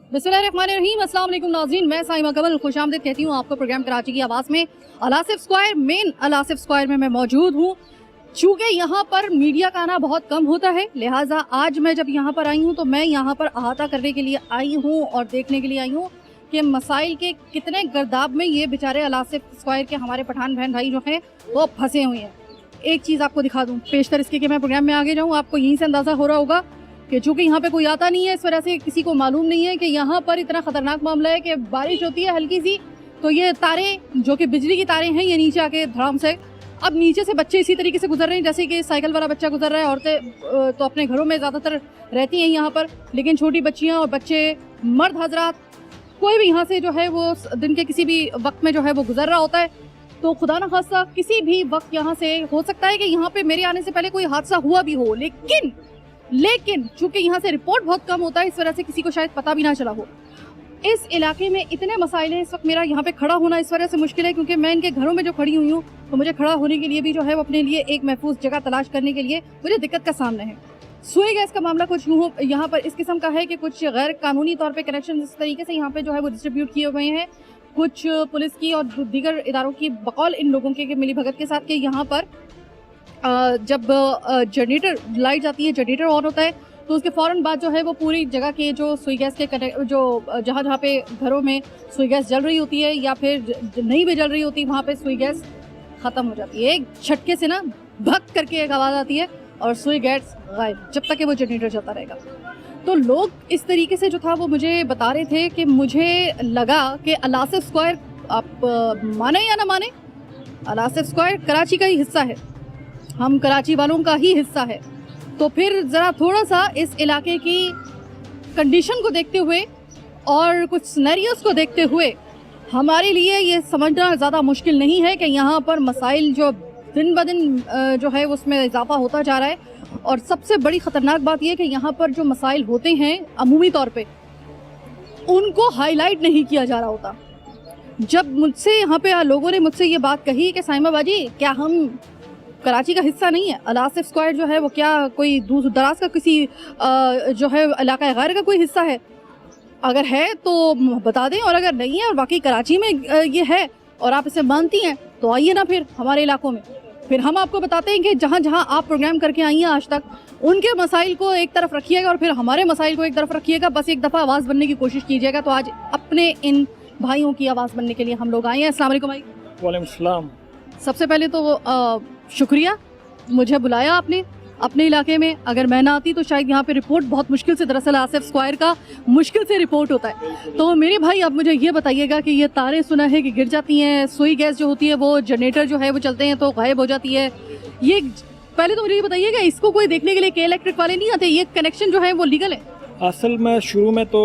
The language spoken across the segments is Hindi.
बिस्मिल्लाहिर्रहमानिर्रहीम, अस्सलाम वालेकुम नाज़रीन, मैं साइमा कमल खुशामदीद कहती हूँ आपको प्रोग्राम कराची की आवाज़ में। Al-Asif square, main Al-Asif square में मैं मौजूद हूँ। चूँकि यहाँ पर मीडिया का आना बहुत कम होता है, लिहाजा आज मैं जब यहाँ पर आई हूँ तो मैं यहाँ पर अहाता करने के लिए आई हूँ और देखने के लिए आई हूँ कि मसाइल के कितने गर्दाब में ये बेचारे अलासिफ स्क्वायर के हमारे पठान बहन भाई जो हैं वो फंसे हुए हैं। एक चीज़ आपको दिखा दूँ पेशतर इसके कि मैं प्रोग्राम में आगे जाऊँ, आपको यहीं से अंदाज़ा हो रहा होगा कि चूँकि यहाँ पे कोई आता नहीं है, इस वजह से किसी को मालूम नहीं है कि यहाँ पर इतना ख़तरनाक मामला है कि बारिश होती है हल्की सी तो ये तारे जो कि बिजली की तारें हैं ये नीचे आके धड़ाम से, अब नीचे से बच्चे इसी तरीके से गुजर रहे हैं जैसे कि साइकिल वाला बच्चा गुजर रहा है। औरतें तो अपने घरों में ज़्यादातर रहती हैं यहाँ पर, लेकिन छोटी बच्चियाँ और बच्चे, मर्द हजरात, कोई भी यहाँ से जो है वो दिन के किसी भी वक्त में जो है वो गुजर रहा होता है। तो खुदा न खास्ता किसी भी वक्त यहाँ से हो सकता है कि यहाँ पे मेरे आने से पहले कोई हादसा हुआ भी हो, लेकिन चूंकि यहाँ से रिपोर्ट बहुत कम होता है इस वजह से किसी को शायद पता भी ना चला हो। इस इलाके में इतने मसाइल हैं, इस वक्त मेरा यहाँ पे खड़ा होना इस वजह से मुश्किल है क्योंकि मैं इनके घरों में जो खड़ी हुई हूँ तो मुझे खड़ा होने के लिए भी जो है वो अपने लिए एक महफूज जगह तलाश करने के लिए मुझे दिक्कत का सामना है। सुई गैस का मामला कुछ यूँ यहाँ पर इस किस्म का है कि कुछ गैर कानूनी तौर पर कनेक्शन इस तरीके से यहाँ पे जो है वो डिस्ट्रीब्यूट किए हुए हैं, कुछ पुलिस की और दीगर इदारों की बकौल इन लोगों के मिली भगत के साथ के यहाँ पर जब जनरेटर लाइट जाती है, जनरेटर ऑन होता है तो उसके फ़ौरन बाद जो है वो पूरी जगह के जो सुई गैस के जो जहाँ पे घरों में सुई गैस जल रही होती है या फिर नहीं भी जल रही होती वहाँ पे सुई गैस ख़त्म हो जाती है। एक झटके से ना भक करके एक आवाज़ आती है और सुई गैस गायब, जब तक कि वो जनरेटर चलता रहेगा। तो लोग इस तरीके से जो था वो मुझे बता रहे थे कि मुझे लगा कि अलासिफ स्क्वायर, आप माने या ना माने, अलासिफ स्क्वायर कराची का ही हिस्सा है, हम कराची वालों का ही हिस्सा है। तो फिर ज़रा थोड़ा सा इस इलाके की कंडीशन को देखते हुए और कुछ सिनेरियोस को देखते हुए हमारे लिए ये समझना ज़्यादा मुश्किल नहीं है कि यहाँ पर मसाइल जो दिन ब दिन जो है उसमें इजाफा होता जा रहा है। और सबसे बड़ी ख़तरनाक बात यह है कि यहाँ पर जो मसाइल होते हैं अमूमी तौर पे उनको हाईलाइट नहीं किया जा रहा होता। जब मुझसे यहाँ पे लोगों ने मुझसे ये बात कही कि साइमा बाजी क्या हम कराची का हिस्सा नहीं है, अलासिफ स्क्वायर जो है वो क्या कोई दूर दराज का किसी जो है इलाका गैर का कोई हिस्सा है, अगर है तो बता दें और अगर नहीं है और बाकी कराची में ये है और आप इसे मानती हैं तो आइए ना फिर हमारे इलाकों में, फिर हम आपको बताते हैं कि जहाँ जहाँ आप प्रोग्राम करके आई हैं आज तक उनके मसाइल को एक तरफ रखिएगा और फिर हमारे मसाइल को एक तरफ रखिएगा। बस एक दफ़ा आवाज़ बनने की कोशिश कीजिएगा। तो आज अपने इन भाइयों की आवाज़ बनने के लिए हम लोग आए हैं। अस्सलाम वालेकुम भाई। वालेकुम सलाम। सबसे पहले तो शुक्रिया, मुझे बुलाया आपने अपने इलाके में। अगर मैं ना आती तो शायद यहाँ पे रिपोर्ट बहुत मुश्किल से, दरअसल आसिफ स्क्वायर का मुश्किल से रिपोर्ट होता है। तो मेरे भाई अब मुझे ये बताइएगा कि ये तारें सुना है कि गिर जाती हैं, सुई गैस जो होती है वो जनरेटर जो है वो चलते हैं तो गायब हो जाती है, ये पहले तो मुझे ये बताइएगा इसको कोई देखने के लिए के इलेक्ट्रिक वाले नहीं आते, ये कनेक्शन जो है वो लीगल है? असल में शुरू में तो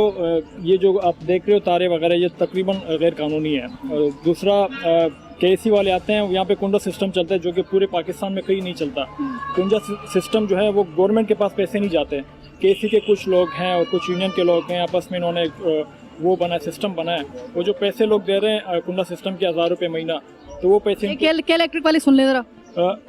ये जो आप देख रहे हो तारे वगैरह ये तकरीबन गैर कानूनी है। और दूसरा केसी वाले आते हैं, यहाँ पे कुंडा सिस्टम चलता है जो कि पूरे पाकिस्तान में कहीं नहीं चलता। कुंडा सिस्टम जो है वो गवर्नमेंट के पास पैसे नहीं जाते, केसी के कुछ लोग हैं और कुछ यूनियन के लोग हैं, आपस में इन्होंने वो बना सिस्टम बनाया। वो जो पैसे लोग दे रहे हैं कुंडा सिस्टम के 1000 रुपये महीना, तो वो पैसे के इलेक्ट्रिक वाले सुन ले जरा,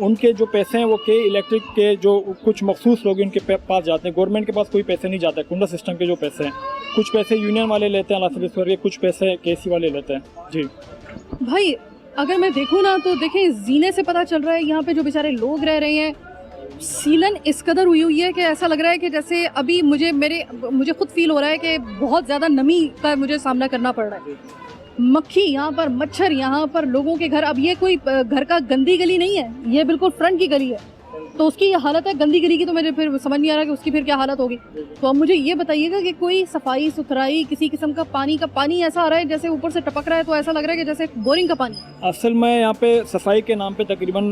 उनके जो पैसे हैं वो के इलेक्ट्रिक के जो कुछ मखसूस लोग उनके पास जाते हैं। गवर्नमेंट के पास कोई पैसे नहीं जाते। कुंडा सिस्टम के जो पैसे हैं कुछ पैसे यूनियन वाले लेते हैं अलासिफ स्क्वायर के, कुछ पैसे केसी वाले लेते हैं। जी भाई अगर मैं देखूँ ना तो देखें जीने से पता चल रहा है यहाँ पे जो बेचारे लोग रह रहे हैं सीलन इस कदर हुई है कि ऐसा लग रहा है कि जैसे अभी मुझे खुद फील हो रहा है कि बहुत ज़्यादा नमी का मुझे सामना करना पड़ रहा है। मक्खी यहाँ पर, मच्छर यहाँ पर, लोगों के घर, अब ये कोई घर का गंदी गली नहीं है, ये बिल्कुल फ्रंट की गली है तो उसकी ये हालत है। गंदी गली की तो मुझे फिर समझ नहीं आ रहा कि उसकी फिर क्या हालत होगी। तो अब मुझे ये बताइएगा कि कोई सफाई सुथराई, किसी किस्म का पानी ऐसा आ रहा है जैसे ऊपर से टपक रहा है तो ऐसा लग रहा है कि जैसे बोरिंग का पानी। असल में यहाँ पे सफाई के नाम पे तकरीबन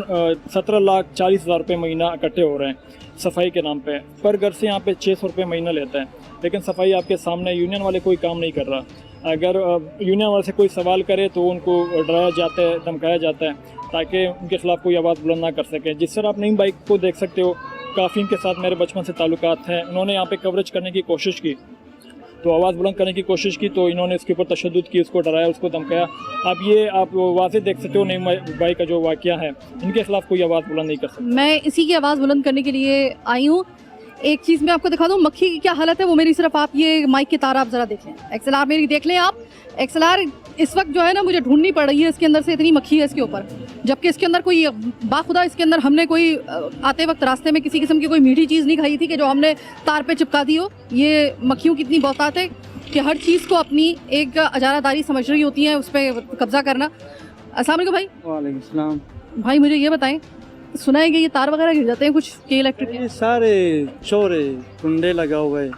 17,40,000 रुपये महीना इकट्ठे हो रहे हैं सफाई के नाम पे। पर घर से यहाँ पे 600 रुपये महीना लेता है, लेकिन सफाई आपके सामने यूनियन वाले कोई काम नहीं कर रहा। अगर यूनियन वाले से कोई सवाल करे तो उनको डराया जाता है, धमकाया जाता है ताकि उनके खिलाफ कोई आवाज़ बुलंद ना कर सके। जिस तरह आप नई बाइक को देख सकते हो, काफ़ी इनके साथ मेरे बचपन से ताल्लुकात हैं। उन्होंने यहाँ पे कवरेज करने की कोशिश की तो आवाज़ बुलंद करने की कोशिश की तो इन्होंने इसके ऊपर तशद्दुद की, उसको डराया, उसको धमकाया। अब ये आप वाज़ेह देख सकते हो नई बाइक का जो वाक़या है, इनके खिलाफ कोई आवाज़ बुलंद नहीं कर सकता। मैं इसी की आवाज़ बुलंद करने के लिए आई हूँ एक चीज मैं आपको दिखा दूं, मक्खी की क्या हालत है वो मेरी, सिर्फ आप ये माइक की तार आप जरा देख लें, XLR मेरी देख लें आप। XLR इस वक्त जो है ना मुझे ढूंढनी पड़ रही है, इसके अंदर से इतनी मक्खी है इसके ऊपर, जबकि इसके अंदर कोई बाखुदा इसके अंदर हमने कोई आते वक्त रास्ते में किसी किस्म की कोई मीठी चीज़ नहीं खाई थी कि जो हमने तार पे चिपका दी हो। ये मक्खियों की इतनी बहुतात है कि हर चीज़ को अपनी एक अजारादारी समझ रही होती है, उस पर कब्जा करना। अस्सलाम वालेकुम भाई। वालेकुम सलाम। भाई मुझे ये बताएं, सुना है कि ये तार वगैरह गिर जाते हैं कुछ के इलेक्ट्रिक ये सारे चोरे कुंडे लगा हुए है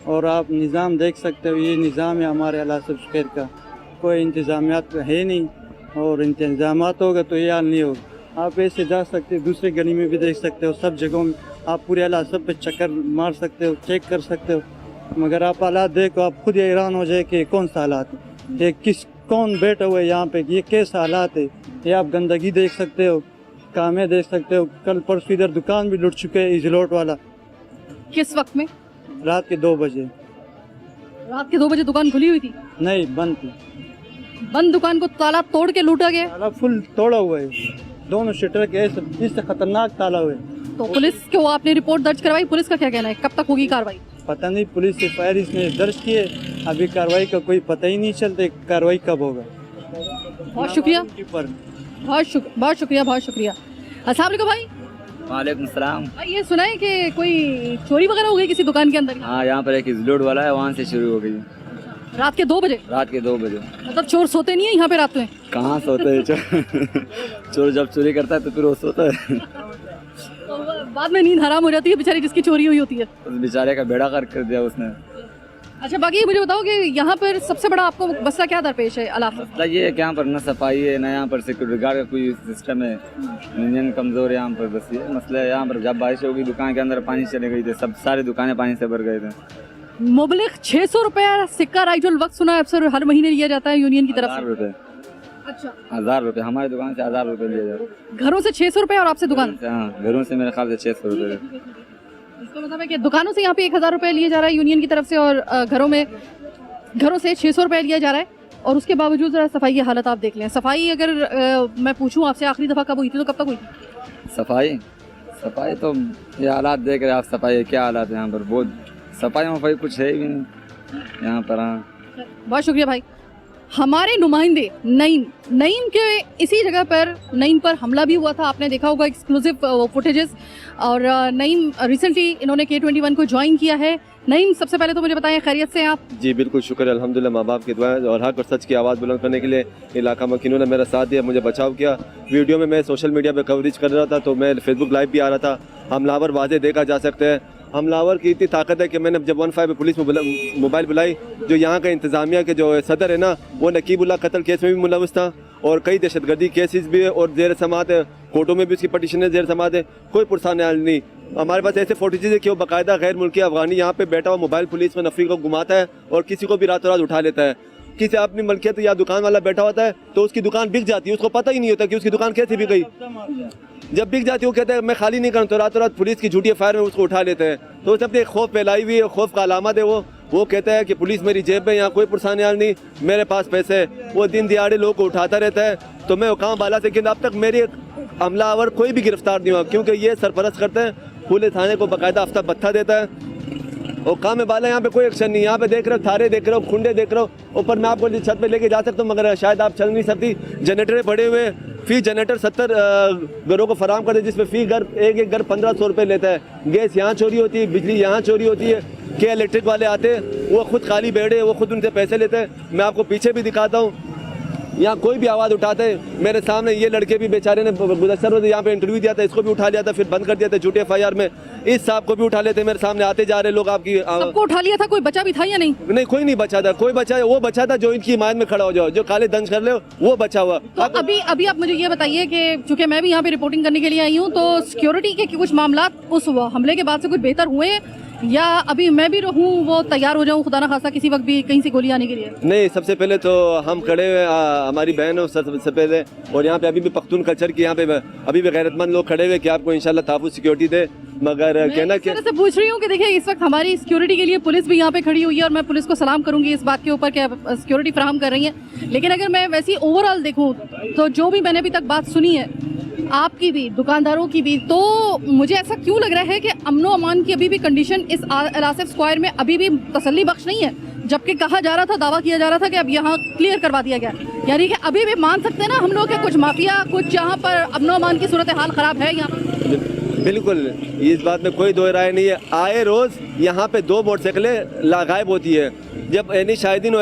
और आप निज़ाम देख सकते हो, ये निज़ाम है हमारे अलासफ शहर का, कोई इंतज़ामियात है नहीं और इंतज़ामात होगा तो ये हाल नहीं होगा। आप ऐसे जा सकते हो, दूसरे गली में भी देख सकते हो, सब जगहों में आप पूरे अलासफ पे चक्कर मार सकते हो, चेक कर सकते हो, मगर आप हालात देखो आप खुद हैरान हो जाए कि कौन सा हालात है, ये कौन बैठा हुआ है यहाँ पे, ये कैसा हालात है। ये आप गंदगी देख सकते हो, कामें देख सकते हो, कल परसों इधर दुकान भी लुट चुके हैं इजलोट वाला। किस वक्त में? रात के 2 बजे। रात के 2 बजे दुकान खुली हुई थी? नहीं, बंद थी। बंद दुकान को ताला तोड़ के लूटा गया? ताला फुल तोड़ा हुआ है, दोनों शटर के ऐसे इससे खतरनाक ताला हुआ है। तो पुलिस को आपने रिपोर्ट दर्ज करवाई, पुलिस का क्या कहना है, कब तक होगी कार्रवाई? पता नहीं, पुलिस से फायर इसने दर्ज किए, अभी कार्रवाई का कोई पता ही नहीं चलता कार्रवाई कब होगा। बहुत शुक्रिया, बहुत शुक्रिया। अस्सलाम वालेकुम भाई। वालेकुम सलाम। भाई ये सुना है कि कोई चोरी वगैरह हो गई किसी दुकान के अंदर? हाँ, यहाँ पर एक इजलोड वाला है, वहाँ से शुरू हो गई। रात के 2 बजे? रात के 2 बजे। मतलब चोर सोते नहीं है यहाँ पे रात में? कहाँ सोते है चोर? चोर जब चोरी करता है तो फिर वो सोता है। तो बाद में नींद हराम हो जाती है बेचारी जिसकी चोरी हुई होती है। उस बेचारे का बेड़ा कर दिया उसने। अच्छा, बाकी ये मुझे बताओ कि यहाँ पर सबसे बड़ा आपको मसला क्या दरपेश है अलाफा? मतलब ये है कि यहाँ पर न सफाई है, न यहाँ पर सिक्योरिटी गार्ड का कोई सिस्टम है, इंजन कमज़ोर है यहाँ पर, बस ये मसला है। यहाँ पर जब बारिश होगी दुकान के अंदर पानी चले गई थे, सब सारी दुकानें पानी से भर गए थे। मुबलिग 600 रुपया सिक्का राइजुल वक्त सुना है अक्सर हर महीने लिया जाता है यूनियन की तरफ से। 1000 रुपये। अच्छा, 1000 रुपये हमारी दुकान से 1000 रुपये लिया जाता है। घरों से 600 रुपये और आपसे दुकान से? हाँ, घरों से मेरे ख्याल से 600 रुपये। इसका मतलब है कि दुकानों से यहाँ पे 1000 रुपये लिया जा रहा है यूनियन की तरफ से और घरों से 600 रुपये लिया जा रहा है। और उसके बावजूद ज़रा सफाई की हालत आप देख लें। सफाई अगर मैं पूछूं आपसे आखिरी दफ़ा कब हुई थी तो कब तक हुई थी? सफाई तो ये हालात देख रहे आप, सफाई क्या हालात है यहाँ पर, बहुत सफाई वफाई कुछ है भी नहीं यहाँ पर। हाँ, बहुत शुक्रिया भाई। हमारे नुमाइंदे नईम के इसी जगह पर नईम पर हमला भी हुआ था, आपने देखा होगा एक्सक्लूसिव फुटेजेस। और नईम रिसेंटली इन्होंने K21 को ज्वाइन किया है। नईम, सबसे पहले तो मुझे बताएं खैरियत से हैं आप? जी बिल्कुल, शुक्र है अल्हम्दुलिल्लाह, माँ बाप की दुआएं और हक और सच की आवाज़ बुलंद करने के लिए इलाका मकीनों ने मेरा साथ दिया, मुझे बचाव किया। वीडियो में मैं सोशल मीडिया पे कवरेज कर रहा था तो मैं फेसबुक लाइव भी आ रहा था। हमलावर वाज़े देखा जा सकते हैं, हमलावर की इतनी ताकत है कि मैंने जब 15 पे पुलिस में मोबाइल बुलाई, जो यहाँ के इंतज़ामिया के जो सदर है ना, वो नकीबुल्लाह कत्ल केस में भी मुलविस था और कई दहशतगर्दी केसेस भी है और ज़ेर समात है, कोर्टों में भी उसकी पटिशनें ज़ेर समात है, कोई पुरसान नहीं। हमारे पास ऐसे फोटेजेस है कि वो बाकायदा गैर मुल्की अफगानी यहाँ पे बैठा हुआ मोबाइल पुलिस में नफरी को घुमाता है और किसी को भी रातों रात उठा लेता है। किसी अपनी मलकियत या दुकान वाला बैठा होता है तो उसकी दुकान बिक जाती है, उसको पता ही नहीं होता कि उसकी दुकान कैसे बिक गई। जब बिक जाती है वो कहता है मैं खाली नहीं करूँ, तो रातों रात पुलिस की झूठी फायर में उसको उठा लेते हैं। तो उसने अपने खौफ फैलाई हुई है, खौफ का अलामत है वो कहता है कि पुलिस मेरी जेब में, यहाँ कोई पुरसान नहीं, मेरे पास पैसे है। वो दिन दिहाड़े लोगों को उठाता रहता है। तो मैं हुकाम बाला से कि अब तक मेरे हमलावर कोई भी गिरफ्तार नहीं हुआ, क्योंकि ये सरपरस्त करते हैं, पुलिस थाने को बाकायदा हफ्ता भत्ता देता है और काम में बाला यहाँ पे कोई एक्शन नहीं। यहाँ पे देख रहे हो थारे देख रहे हो, खुंडे देख रहे हो, ऊपर मैं आपको छत पे लेके जा सकता हूँ मगर शायद आप चल नहीं सकती। जनरेटर पड़े हुए, फी जनरेटर 70 घरों को फराम कर दे, जिसमें फी घर एक घर 1500 रुपये लेता है। गैस यहाँ चोरी होती है, बिजली यहाँ चोरी होती है। क्या इलेक्ट्रिक वाले आते हैं, वो खुद खाली बैठे, वो खुद उनसे पैसे लेते हैं। मैं आपको पीछे भी दिखाता हूँ, यहाँ कोई भी आवाज़ उठाते हैं। मेरे सामने ये लड़के भी बेचारे ने गुज़श्ता रोज़ यहाँ पे इंटरव्यू दिया था, इसको भी उठा लिया था, फिर बंद कर दिया था झूठे FIR में। इस साहब को भी उठा लेते, मेरे सामने आते जा रहे लोग। आपकी सबको उठा लिया था, कोई बचा भी था या नहीं? नहीं, कोई नहीं बचा था। कोई बचा, वो बचा था जो इनकी हिमायत में खड़ा हो जाओ, जो काले दंज कर ले वो बचा हुआ। तो अभी आप मुझे ये बताइए कि चूंकि मैं भी यहाँ पे रिपोर्टिंग करने के लिए आई हूँ, तो सिक्योरिटी के कुछ मामला उस हमले के बाद से कुछ बेहतर हुए हैं या अभी मैं भी रहूँ वो तैयार हो जाऊँ खुदा ना खासा किसी वक्त भी कहीं से गोली आने के लिए? नहीं, सबसे पहले तो हम खड़े हुए, हमारी बहन है सबसे पहले, और यहाँ पे अभी भी पख्तून कल्चर की यहाँ पे अभी भी गैरतमंद लोग खड़े हुए कि आपको इंशाल्लाह तहफ़्फ़ुज़ सिक्योरिटी दे। मगर कहना क्या से पूछ रही हूँ कि देखिए इस वक्त हमारी सिक्योरिटी के लिए पुलिस भी यहाँ पे खड़ी हुई है और मैं पुलिस को सलाम करूंगी इस बात के ऊपर कि सिक्योरिटी फराहम कर रही है। लेकिन अगर मैं वैसी ओवरऑल देखूँ तो जो भी मैंने अभी तक बात सुनी है आपकी भी, दुकानदारों की भी। तो मुझे ऐसा क्यों लग रहा है कि अमनो अमान की अभी भी कंडीशन इस अल आसिफ स्क्वायर में अभी भी तसल्ली बख्श नहीं है, जबकि कहा जा रहा था, दावा किया जा रहा था कि अब यहाँ क्लियर करवा दिया गया। यानी कि अभी भी मान सकते हैं ना हम लोग के कुछ माफिया, कुछ यहाँ पर अमनो अमान की सूरत हाल खराब है यहाँ। बिल्कुल, इस बात में कोई दो राय नहीं है। आए रोज़ यहाँ पे 2 मोटरसाइकिलें गायब होती है। जब एनी शाहिदीन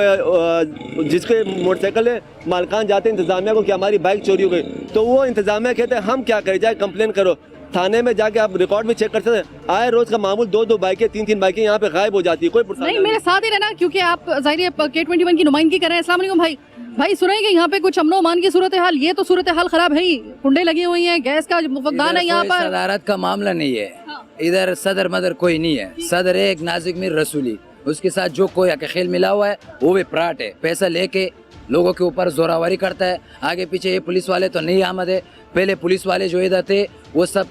जिसके मोटरसाइकिल मालकान जाते हैं इंतज़ामिया को कि हमारी बाइक चोरी हो गई, तो वो इंतज़ामिया कहते हैं हम क्या करें, जाए कंप्लेन करो। थाने में जाके आप रिकॉर्ड भी चेक कर सकते हैं। आए रोज़ का मामूल 2-2 बाइकें, 3-3 बाइकें यहाँ पे गायब हो जाती है। कोई नहीं, मेरे साथ ही रहना, क्योंकि आप ज़ाहिर K21 की नुमाइंदगी कर रहे हैं। अस्सलाम वालेकुम भाई। भाई सुनाइए यहाँ पे कुछ अमनो अमान की सूरत हाल, ये तो सूरत हाल खराब है ही, कुंडे लगी हुई हैं, गैस का फुकदान है यहाँ पर। सदारत का मामला नहीं है, इधर सदर मदर कोई नहीं है। सदर है एक नाजिक मीर रसूली, उसके साथ जो कोई खेल मिला हुआ है वो भी प्राट है। पैसा लेके लोगों के ऊपर जोरावरी करता है। आगे पीछे ये पुलिस वाले तो नहीं आमद है। पहले पुलिस वाले जो इधर थे वो सब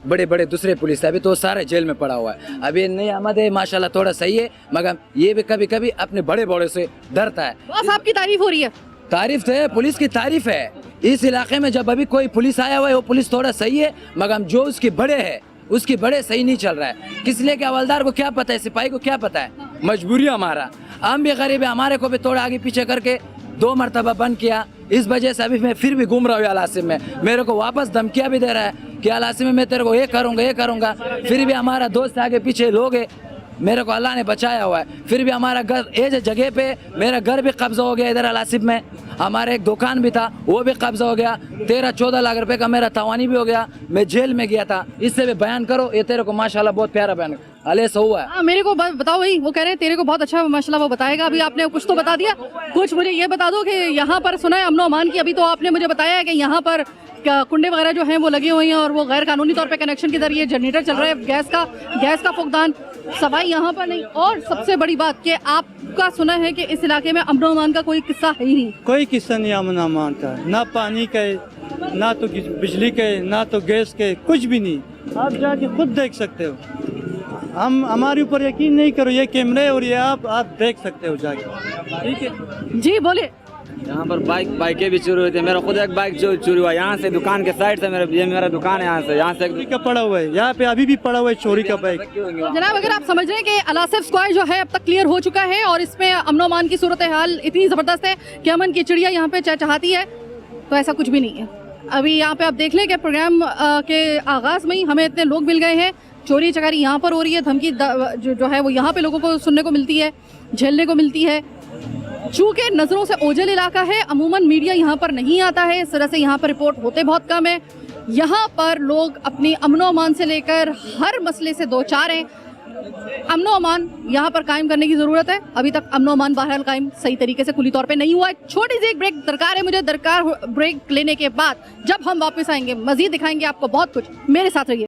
बड़े बड़े दूसरे पुलिस थे, अभी तो सारे जेल में पड़ा हुआ है। अभी नहीं आमद है, माशाल्लाह थोड़ा सही है, मगर ये भी कभी कभी अपने बड़े बड़े से डरता है। बस आपकी तारीफ हो रही है। तारीफ तो है, पुलिस की तारीफ है। इस इलाके में जब अभी कोई पुलिस आया हुआ है वो पुलिस थोड़ा सही है, मगर जो उसके बड़े है उसकी बड़े सही नहीं चल रहा है। किस लिए कि हवलदार को क्या पता है, सिपाही को क्या पता है, मजबूरी हमारा, हम भी गरीब है, हमारे को भी थोड़ा आगे पीछे करके 2 मरतबा बंद किया। इस वजह से अभी मैं फिर भी घूम रहा हूँ अल-आसिफ में। मेरे को वापस धमकियाँ भी दे रहा है कि अल-आसिफ में मैं तेरे को ये करूँगा। फिर भी हमारा दोस्त आगे पीछे लोग है, मेरे को अल्लाह ने बचाया हुआ है। फिर भी हमारा घर ये जगह पे मेरा घर भी कब्जा हो गया इधर अल-आसिफ में। हमारे एक दुकान भी था वो भी कब्जा हो गया। 13-14 लाख रुपए का मेरा तवानी भी हो गया। मैं जेल में गया था। इससे भी बयान करो, ये तेरे को माशाल्लाह बहुत प्यारा बयान अलेस हुआ है। हाँ, मेरे को बताओ भाई, वो कह रहे हैं तेरे को बहुत अच्छा माशाल्लाह वो बताएगा। अभी आपने कुछ तो बता दिया, कुछ मुझे ये बता दो कि यहाँ पर सुना है अमनो अमान की, अभी तो आपने मुझे बताया है कि यहाँ पर कुंडे वगैरह जो हैं वो लगे हुए हैं और वो गैर कानूनी तौर पे कनेक्शन के जरिए जनरेटर चल रहा है, गैस का फुकदान, सफाई यहाँ पर नहीं। और सबसे बड़ी बात कि आपका सुना है कि इस इलाके में अमनो अमान का कोई किस्सा है ही नहीं। कोई किस्सा नहीं अमनो अमान का, ना पानी का है, ना तो बिजली का है, ना तो गैस के, कुछ भी नहीं। आप जाके खुद देख सकते हो। हम हमारे ऊपर यकीन नहीं करो, ये कैमरे और ये आप देख सकते हो जाके। ठीक है जी, बोलिए। यहाँ पर बाइकें भी चोरी होती है। मेरा खुद एक बाइक जो चोरी हुआ यहाँ से, दुकान के साइड से, मेरा दुकान है यहाँ से चोरी का पड़ा हुआ है, यहाँ पे अभी भी पड़ा हुआ है चोरी का बाइक। जनाब, अगर आप समझ रहे हैं कि अल-आसिफ स्क्वायर जो है अब तक क्लियर हो चुका है और इसमें अमनो अमान की सूरत हाल इतनी ज़बरदस्त है कि अमन की चिड़िया यहाँ पे चहचहाती है, तो ऐसा कुछ भी नहीं है। अभी यहाँ पे आप देख लें कि प्रोग्राम के आगाज़ में ही हमें इतने लोग मिल गए हैं। चोरी चकारी यहाँ पर हो रही है, धमकी जो है वो यहाँ पे लोगों को सुनने को मिलती है, झेलने को मिलती है। चूँकि नज़रों से ओझल इलाका है, अमूमन मीडिया यहाँ पर नहीं आता है, इस तरह से यहाँ पर रिपोर्ट होते बहुत कम है। यहाँ पर लोग अपनी अमनो अमान से लेकर हर मसले से 2-4 हैं। अमनो अमान यहाँ पर कायम करने की ज़रूरत है। अभी तक अमनो अमान बहरहाल कायम सही तरीके से खुली तौर पे नहीं हुआ है। छोटी सी एक ब्रेक दरकार है मुझे, ब्रेक लेने के बाद जब हम वापस आएंगे मज़ीद दिखाएंगे आपको बहुत कुछ। मेरे साथ रहिए।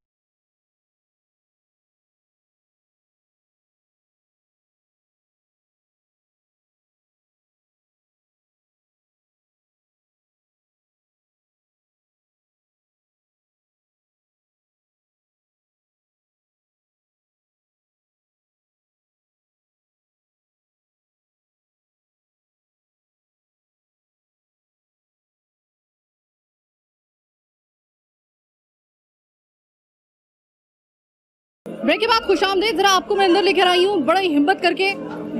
ब्रेक के बाद खुशामदीद। जरा आपको मैं अंदर लेकर आई हूँ बड़ा ही हिम्मत करके।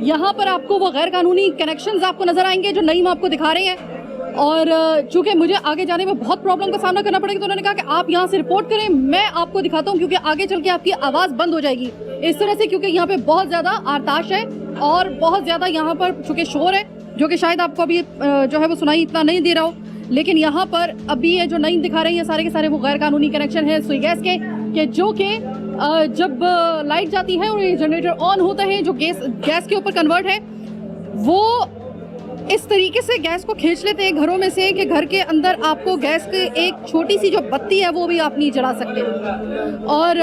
यहाँ पर आपको वो गैर कानूनी कनेक्शंस आपको नजर आएंगे जो नईम आपको दिखा रहे हैं। और चूंकि मुझे आगे जाने में बहुत प्रॉब्लम का सामना करना पड़ेगा, तो उन्होंने कहा कि आप यहाँ से रिपोर्ट करें, मैं आपको दिखाता हूँ, क्योंकि आगे चल के आपकी आवाज़ बंद हो जाएगी इस तरह से, क्योंकि यहाँ पे बहुत ज़्यादा आरताश है और बहुत ज़्यादा यहाँ पर चूँकि शोर है, जो कि शायद आपको अभी जो है वो सुनाई इतना नहीं दे रहा हो। लेकिन यहाँ पर अभी ये जो नईम दिखा रहे हैं सारे के सारे वो गैर कानूनी कनेक्शन है सुई गैस के जो कि जब लाइट जाती है और ये जनरेटर ऑन होता है जो गैस के ऊपर कन्वर्ट है, वो इस तरीके से गैस को खींच लेते हैं घरों में से कि घर के अंदर आपको गैस की एक छोटी सी जो बत्ती है वो भी आप नहीं जला सकते। और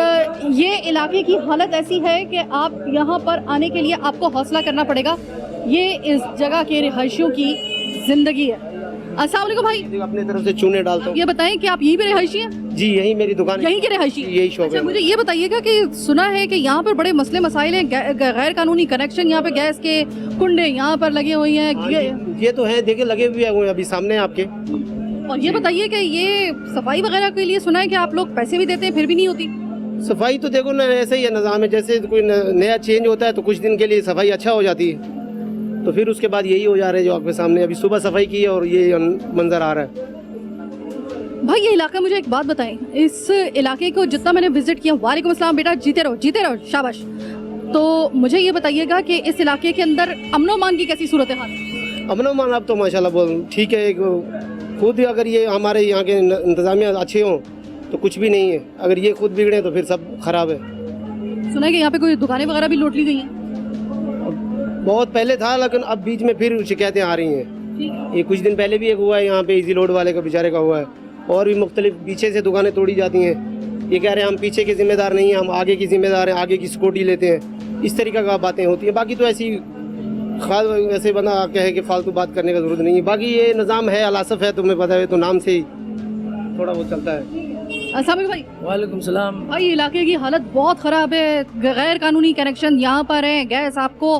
ये इलाके की हालत ऐसी है कि आप यहाँ पर आने के लिए आपको हौसला करना पड़ेगा। ये इस जगह के रिहायशियों की ज़िंदगी है। अस्सलाम वालेकुम भाई। अपनी तरफ से चूने डालता हूँ। ये बताएं कि आप यहीं पे रिहायशी हैं? जी, यही मेरी दुकान, यहीं के रिहायशी? यही शॉप अच्छा, है। मुझे ये बताइएगा कि सुना है कि यहाँ पर बड़े मसले मसाइल हैं, गैर कानूनी कनेक्शन, यहाँ पे गैस के कुंडे यहाँ पर लगे हुए हैं। ये तो है, देखिए लगे हुए हैं अभी सामने आपके। और ये बताइए कि ये सफाई वगैरह के लिए सुना है कि आप लोग पैसे भी देते हैं फिर भी नहीं होती? सफाई तो देखो ना, ऐसे ही है निज़ाम है, जैसे कोई नया चेंज होता है तो कुछ दिन के लिए सफाई अच्छा हो जाती है, तो फिर उसके बाद यही हो जा रहा है जो आपके सामने अभी सुबह सफाई की है और ये मंजर आ रहा है। भाई ये इलाका, मुझे एक बात बताएं, इस इलाके को जितना मैंने विजिट किया, वालेकुम अस्सलाम बेटा, जीते रहो शाबाश। तो मुझे ये बताइएगा कि इस इलाके के अंदर अमनो मान की कैसी सूरत हाल है? अमनो मान अब तो माशाल्लाह बोल ठीक है, खुद ही अगर ये हमारे यहाँ के इंतजामिया अच्छे हों तो कुछ भी नहीं है, अगर ये खुद बिगड़े तो फिर सब खराब है। सुना है कि यहाँ पे कोई दुकानें वगैरह भी लूट ली गई हैं? बहुत पहले था लेकिन अब बीच में फिर शिकायतें आ रही हैं। ये कुछ दिन पहले भी एक हुआ है यहाँ पे, इजी लोड वाले का बेचारे का हुआ है, और भी मुख्तलिफ पीछे से दुकानें तोड़ी जाती हैं। ये कह रहे हैं हम पीछे के जिम्मेदार नहीं हैं, हम आगे की जिम्मेदार हैं, आगे की सिक्योरिटी लेते हैं, इस तरीके का बातें होती हैं। बाकी तो ऐसी खास ऐसे बंदा कहे कि फालतू बात करने का जरूरत नहीं है। बाकी ये निज़ाम है, अलासफ है, तुम्हें पता है, तो नाम से ही थोड़ा बहुत चलता है। अस्सलाम भाई। वालेकुम सलाम। भाई इलाके की हालत बहुत ख़राब है, गैर कानूनी कनेक्शन यहाँ पर है, गैस आपको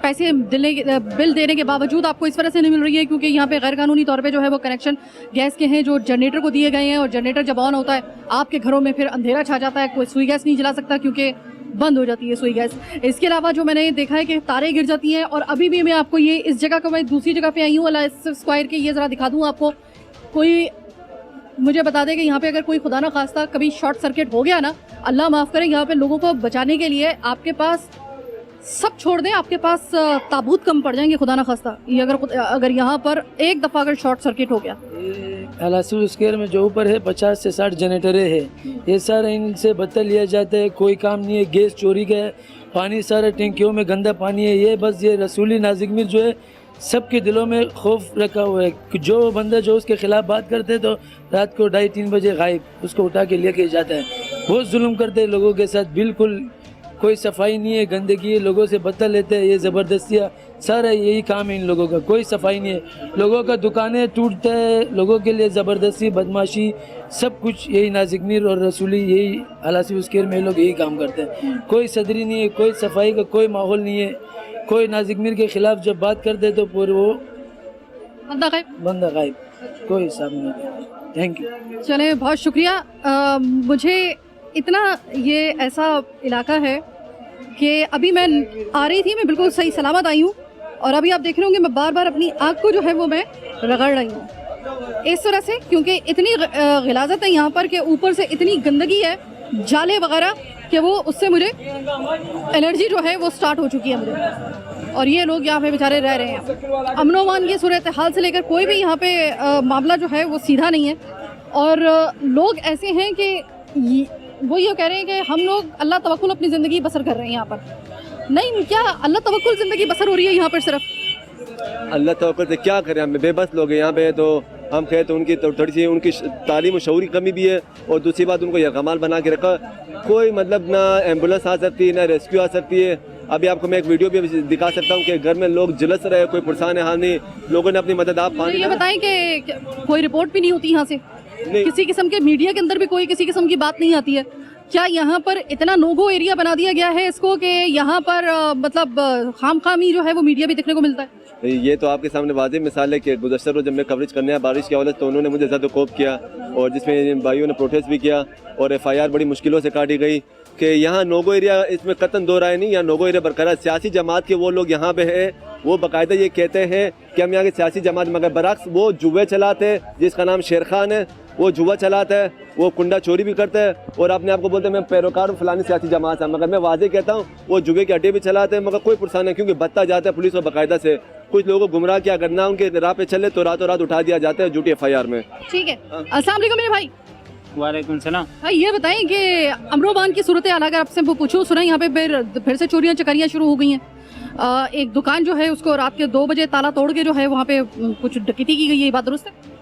पैसे बिल देने के बावजूद आपको इस वजह से नहीं मिल रही है क्योंकि यहाँ पे गैर कानूनी तौर पे जो है वो कनेक्शन गैस के हैं जो जनरेटर को दिए गए हैं, और जनरेटर जब ऑन होता है आपके घरों में फिर अंधेरा छा जाता है, कोई सुई गैस नहीं जला सकता क्योंकि बंद हो जाती है सुई गैस। इसके अलावा जो मैंने देखा है कि तारें गिर जाती हैं, और अभी भी मैं आपको ये इस जगह को, मैं दूसरी जगह पे आई हूँ अलासिफ स्क्वायर के, ये ज़रा दिखा दूँ आपको। कोई मुझे बता दें कि यहाँ पे अगर कोई खुदा ना खास्ता कभी शॉर्ट सर्किट हो गया ना, अल्लाह माफ़ करे, यहाँ पे लोगों को बचाने के लिए आपके पास सब छोड़ दें, आपके पास ताबूत कम पड़ जाएंगे खुदा ना खास्ता। ये अगर यहाँ पर एक दफ़ा अगर शॉर्ट सर्किट हो गया। अलासिफ स्क्वायर में जो ऊपर है 50 से 60 जनरेटरें हैं, ये सारे इनसे बत्ता लिया जाता है, कोई काम नहीं है। गैस चोरी का है, पानी सारे टैंकियों में गंदा पानी है। ये बस ये रसूली नाजिक मीर जो है सबके दिलों में खौफ रखा हुआ है कि जो बंदा जो उसके खिलाफ बात करते हैं तो रात को 2:30-3 बजे गायब, उसको उठा के लेके जाता है। बहुत जुल्म करते हैं लोगों के साथ, बिल्कुल कोई सफाई नहीं है, गंदगी है, लोगों से बत्ता लेते हैं, ये ज़बरदस्तियाँ, सारा यही काम है इन लोगों का। कोई सफाई नहीं है, लोगों का दुकानें टूटते हैं, लोगों के लिए ज़बरदस्ती, बदमाशी, सब कुछ यही नाजिक मीर और रसूली, यही अलासिफ स्क्वायर में लोग यही काम करते हैं। कोई सदरी नहीं है, कोई सफाई का कोई माहौल नहीं है। कोई नाजिक मीर के खिलाफ जब बात करते तो पूरे वो बंदा गायब, कोई हिसाब नहीं। Thank you. चले, बहुत शुक्रिया। मुझे इतना ये ऐसा इलाका है कि अभी मैं आ रही थी, मैं बिल्कुल सही सलामत आई हूँ, और अभी आप देख रहे होंगे मैं बार बार अपनी आँख को जो है वो मैं रगड़ रही हूँ इस तरह से, क्योंकि इतनी गिलाजत है यहाँ पर कि ऊपर से इतनी गंदगी है, जाले वगैरह, कि वो उससे मुझे एलर्जी जो है वो स्टार्ट हो चुकी है मुझे। और ये लोग यहाँ पे बेचारे रह रहे हैं। अमनो अमान की सूरत हाल से लेकर कोई भी यहाँ पे मामला जो है वो सीधा नहीं है, और लोग ऐसे हैं कि वो ये कह रहे हैं कि हम लोग अल्लाह तवक्कुल अपनी ज़िंदगी बसर कर रहे हैं यहाँ पर। नहीं, क्या अल्लाह तवक्कुल ज़िंदगी बसर हो रही है यहाँ पर? सिर्फ अल्लाह तवक्कुल से क्या करें, हम बेबस लोग हैं यहाँ पे। तो हम कहें तो उनकी तो थोड़ी सी उनकी तालीम और शऊर की कमी भी है, और दूसरी बात उनको यकमाल बना के रखा, कोई मतलब ना एम्बुलेंस आ सकती है ना रेस्क्यू आ सकती है। अभी आपको मैं एक वीडियो भी दिखा सकता हूँ कि घर में लोग झुलस रहे, कोई पुरसान हाल नहीं, लोगों ने अपनी मदद आप पानी। ये बताएं कि कोई रिपोर्ट भी नहीं होती यहाँ से, किसी किस्म के मीडिया के अंदर भी कोई किसी किस्म की बात नहीं आती है। क्या यहाँ पर इतना नोगो एरिया बना दिया गया है इसको कि यहाँ पर मतलब खामखामी जो है वो मीडिया भी देखने को मिलता है? ये तो आपके सामने वाज़ेह मिसाल है कि गुज़श्ता रोज़ जब मैं कवरेज करने आया बारिश की वजह से, तो उन्होंने मुझे ज़्यादा कोप किया, और जिसमें भाइयों ने प्रोटेस्ट भी किया, और FIR बड़ी मुश्किलों से काटी गई कि यहाँ नोगो एरिया, इसमें कतन दो राय नहीं, यहाँ नोगो एरिया बरकरार। सियासी जमात के वो लोग यहाँ पे हैं, वो बाकायदा ये कहते हैं कि हम यहाँ की सियासी जमात, मगर बरक्स वो जुए चलाते, जिसका नाम शेर खान है, वो जुआ चलाता है, वो कुंडा चोरी भी करता है, और अपने आप को बोलते हैं मैं पैरोकार हूँ फलानी सियासी जमात है, मगर मैं वाज़ेह कहता हूँ वो जुए के अड्डे भी चलाते हैं, मगर कोई पुरसान नहीं, क्योंकि बत्ता जाता है पुलिस और बाकायदा से। कुछ लोगों को गुमराह किया, अगर ना उनके राह पे चले तो रातों रात उठा दिया जाता है झूठी FIR में। ठीक है। अस्सलाम वालेकुम मेरे भाई। वालेकुम सलाम। भाई ये बताएं कि अमरोबान की सूरत हाल अगर आपसे पूछूं, सुना यहाँ पे फिर से चोरियां चकारियां शुरू हो गई हैं। एक दुकान जो है उसको रात के 2 बजे ताला तोड़ के जो है वहाँ पे कुछ डकैती की गई है, ये बात दुरुस्त है?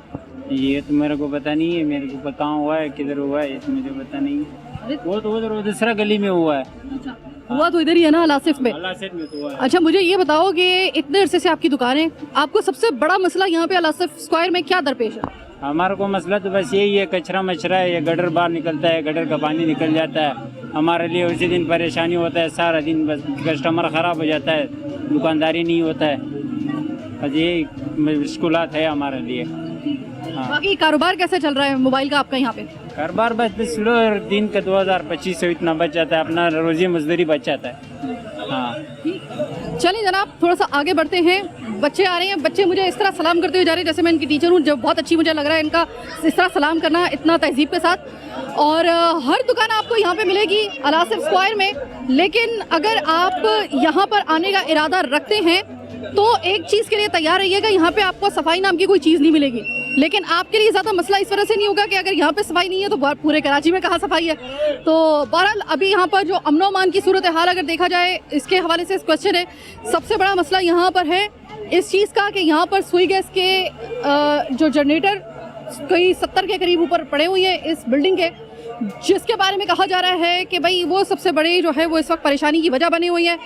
ये तो मेरे को पता नहीं है, मेरे को पता हुआ है किधर हुआ है, ये तो मुझे पता नहीं है। वो तो उधर दूसरा गली में हुआ है। अच्छा, हुआ तो इधर ही है ना, अलासिफ में? अलासिफ में तो हुआ है। अच्छा, मुझे ये बताओ कि इतने अरसे से आपकी दुकान है, आपको सबसे बड़ा मसला यहाँ पे अलासिफ स्क्वायर में क्या दरपेश है? हमारे को मसला तो बस यही है, कचरा मचरा है, ये गटर बाहर निकलता है, गटर का पानी निकल जाता है, हमारे लिए उसी दिन परेशानी होता है, सारा दिन बस कस्टमर ख़राब हो जाता है, दुकानदारी नहीं होता है, बस ये मुश्किलात है हमारे लिए। हाँ। बाकी कारोबार कैसे चल रहा है मोबाइल का आपका यहाँ पे? कारोबार बस लो, दिन का 2000-2500 इतना बच जाता है, अपना रोजी मजदूरी बच जाता है। हाँ चलिए जनाब थोड़ा सा आगे बढ़ते हैं। बच्चे आ रहे हैं, बच्चे मुझे इस तरह सलाम करते हुए जा रहे हैं जैसे मैं इनकी टीचर हूँ। जो बहुत अच्छी मुझे लग रहा है इनका इस तरह सलाम करना इतना तहजीब के साथ। और हर दुकान आपको यहाँ पे मिलेगी अल आसिफ स्क्वायर में। लेकिन अगर आप यहाँ पर आने का इरादा रखते हैं तो एक चीज़ के लिए तैयार रहिएगा, यहाँ पे आपको सफाई नाम की कोई चीज़ नहीं मिलेगी। लेकिन आपके लिए ज़्यादा मसला इस वजह से नहीं होगा कि अगर यहाँ पे सफाई नहीं है तो पूरे कराची में कहाँ सफाई है। तो बहरहाल अभी यहाँ पर जो अमनो अमान की सूरत हाल अगर देखा जाए इसके हवाले से क्वेश्चन है। सबसे बड़ा मसला यहाँ पर है इस चीज़ का कि यहाँ पर सुई गैस के जो जनरेटर कई 70 के करीब ऊपर पड़े हुए हैं इस बिल्डिंग के, जिसके बारे में कहा जा रहा है कि भाई वो सबसे बड़े जो है वो इस वक्त परेशानी की वजह बनी हुई है।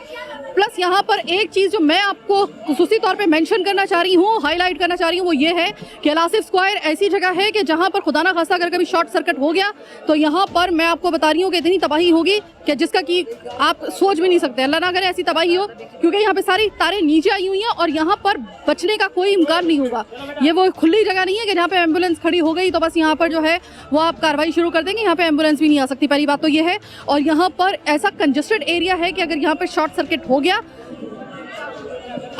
प्लस यहाँ पर एक चीज़ जो मैं आपको खुसूसी तौर पे मेंशन करना चाह रही हूँ, हाईलाइट करना चाह रही हूँ, वो ये है कि अल आसिफ स्क्वायर ऐसी जगह है कि जहाँ पर खुदा ना खास्ता अगर कभी शॉर्ट सर्किट हो गया तो यहाँ पर मैं आपको बता रही हूँ कि इतनी तबाही होगी कि जिसका कि आप सोच भी नहीं सकते। अल्लाह ना करे ऐसी तबाही हो, क्योंकि यहाँ पे सारी तारें नीचे आई हुई हैं और यहाँ पर बचने का कोई इम्कान नहीं होगा। ये वो खुली जगह नहीं है कि जहाँ पे एम्बुलेंस खड़ी हो गई तो बस यहाँ पर जो है वो आप कार्रवाई शुरू कर देंगे। यहाँ पे एम्बुलेंस भी नहीं आ सकती, पहली बात तो ये है। और यहाँ पर ऐसा कंजेस्टेड एरिया है कि अगर यहाँ पर शॉर्ट सर्किट हो गया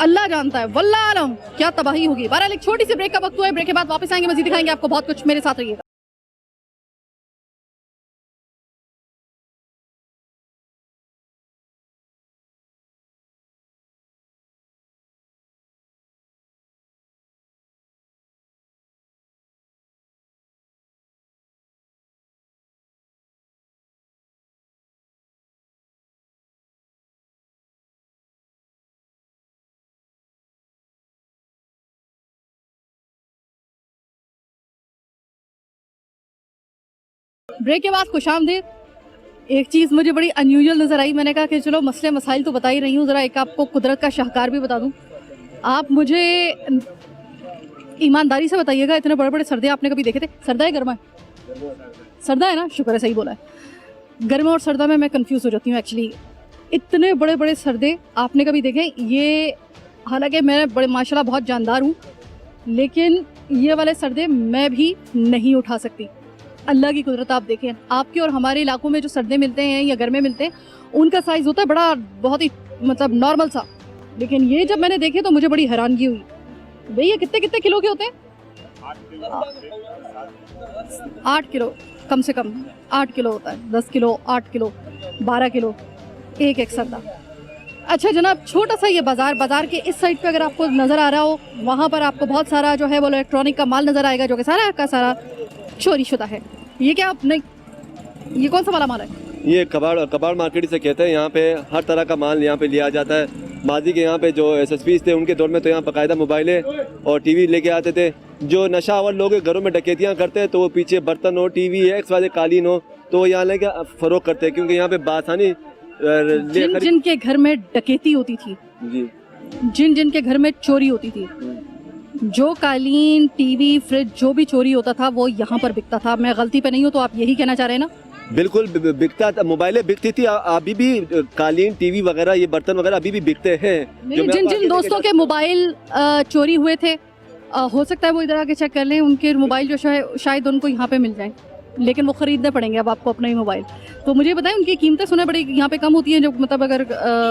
अल्लाह जानता है, वल्लाह आलम क्या तबाही होगी। बहरहाल एक छोटी सी ब्रेक का वक्त हुआ है, ब्रेक के बाद वापस आएंगे, मजीद दिखाएंगे आपको बहुत कुछ। मेरे साथ रहिएगा। ब्रेक के बाद खुशामदीद। एक चीज़ मुझे बड़ी अनयूजुअल नज़र आई, मैंने कहा कि चलो मसले मसाइल तो बता ही रही हूँ, ज़रा एक आपको कुदरत का शाहकार भी बता दूँ। आप मुझे ईमानदारी से बताइएगा, इतने बड़े बड़े सर्दे आपने कभी देखे थे? सर्दा है गर्मा है? सर्दा है ना, शुक्र है सही बोला है। गर्मा और सर्दा में मैं कंफ्यूज हो जाती हूँ एक्चुअली। इतने बड़े बड़े सर्दे आपने कभी देखे? ये हालांकि मैं बड़े माशाल्लाह बहुत जानदार हूँ, लेकिन ये वाले सर्दे मैं भी नहीं उठा सकती। अल्लाह की कुदरत आप देखें, आपके और हमारे इलाकों में जो सर्दे मिलते हैं या गर्मे मिलते हैं उनका साइज़ होता है बड़ा बहुत ही मतलब नॉर्मल सा, लेकिन ये जब मैंने देखे तो मुझे बड़ी हैरानगी हुई। भैया कितने कितने किलो के होते हैं? 8 किलो कम से कम 8 किलो होता है। 10 किलो, 8 किलो, 12 किलो एक सर्दा। अच्छा जनाब, छोटा सा ये बाज़ार के इस साइड पे अगर आपको नज़र आ रहा हो, वहाँ पर आपको बहुत सारा जो है वो इलेक्ट्रॉनिक का माल नज़र आएगा जो कि सारा का सारा चोरी शुदा है। ये क्या नहीं, ये कौन सा वाला माल है? ये कबाड़ मार्केट से कहते हैं। यहाँ पे हर तरह का माल यहाँ पे लिया जाता है। माजी के यहाँ पे जो SSPs थे उनके दौर में तो यहाँ बाकायदा मोबाइलें और टीवी लेके आते थे। जो नशा आवर लोग घरों में डकैतियाँ करते हैं तो वो पीछे बर्तन हो, टीवी है, XYZ कालीन हो तो यहाँ लेके फ़रोख करते हैं, क्योंकि यहाँ पे बासानी जिनके घर में डकैती होती थी जी, जिनके घर में चोरी होती थी, जो कालीन, टीवी, फ्रिज जो भी चोरी होता था वो यहाँ पर बिकता था। मैं गलती पे नहीं हूँ तो आप यही कहना चाह रहे हैं ना? बिल्कुल बिकता था, मोबाइलें बिकती थी, अभी भी कालीन, टीवी वगैरह, ये बर्तन वगैरह अभी भी बिकते हैं। जिन दोस्तों के मोबाइल चोरी हुए थे, हो सकता है वो इधर आके चेक कर लें, उनके मोबाइल जो शायद उनको यहाँ पे मिल जाए, लेकिन वो ख़रीदने पड़ेंगे अब आपको अपना ही मोबाइल। तो मुझे बताएं उनकी कीमतें सुने बड़ी यहाँ पे कम होती हैं, जो मतलब अगर